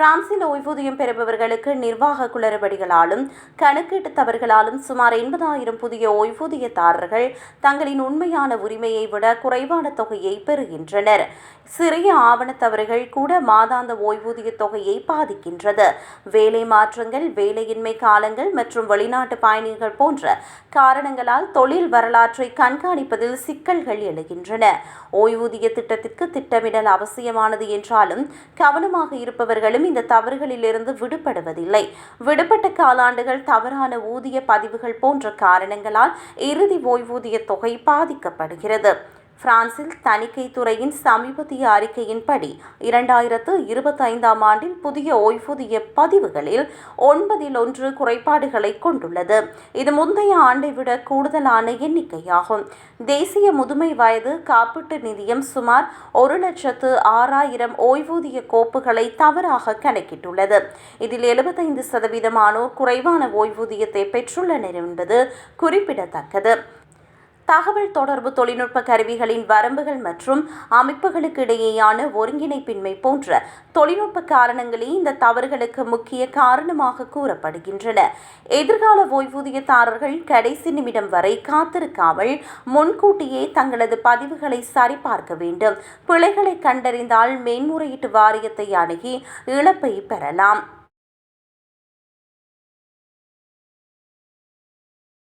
பிரான்சில் ஓய்வூதியம் பெறுபவர்களுக்கு நிர்வாக குளறுபடிகளாலும் கணக்கீட்டு தவறுகளாலும் சுமார் 80,000 புதிய ஓய்வூதியதாரர்கள் தங்களின் உண்மையான உரிமையை விட குறைவான தொகையை பெறுகின்றனர். சிறிய ஆவண தவறுகள் கூட மாதாந்த ஓய்வூதிய தொகையை பாதிக்கின்றது. வேலை மாற்றங்கள், வேலையின்மை காலங்கள் மற்றும் வெளிநாட்டு பயணிகள் போன்ற காரணங்களால் தொழில் வரலாற்றை கண்காணிப்பதில் சிக்கல்கள் எழுகின்றன. ஓய்வூதிய திட்டத்திற்கு திட்டமிடல் அவசியமானது என்றாலும் கவனமாக இருப்பவர்களும் இந்த தவறுகளிலிருந்து விடுபடுவதில்லை. விடுபட்ட காலாண்டுகள், தவறான ஊதிய பதிவுகள் போன்ற காரணங்களால் இறுதி ஓய்வூதிய தொகை பாதிக்கப்படுகிறது. பிரான்சில் தணிக்கை துறையின் சமீபத்திய அறிக்கையின்படி 2025ஆம் ஆண்டில் புதிய ஓய்வூதிய பதிவுகளில் 9 குறைபாடுகளை கொண்டுள்ளது. இது முந்தைய ஆண்டை விட கூடுதலான எண்ணிக்கையாகும். தேசிய முதுமை வயது காப்பீட்டு நிதியம் சுமார் 1,06,000 ஓய்வூதிய கோப்புகளை தவறாக கணக்கிட்டுள்ளது. இதில் 75% குறைவான ஓய்வூதியத்தை பெற்றுள்ளனர் என்பது குறிப்பிடத்தக்கது. தகவல் தொடர்பு தொழில்நுட்ப கருவிகளின் வரம்புகள் மற்றும் அமைப்புகளுக்கு இடையேயான ஒருங்கிணைப்பின்மை போன்ற தொழில்நுட்ப காரணங்களே இந்த தவறுகளுக்கு முக்கிய காரணமாக கூறப்படுகின்றன. எதிர்கால ஓய்வூதியதாரர்கள் கடைசி நிமிடம் வரை காத்திருக்காமல் முன்கூட்டியே தங்களது பதிவுகளை சரிபார்க்க வேண்டும். பிழைகளை கண்டறிந்தால் மேன்முறையீட்டு வாரியத்தை அணுகி இழப்பை பெறலாம்.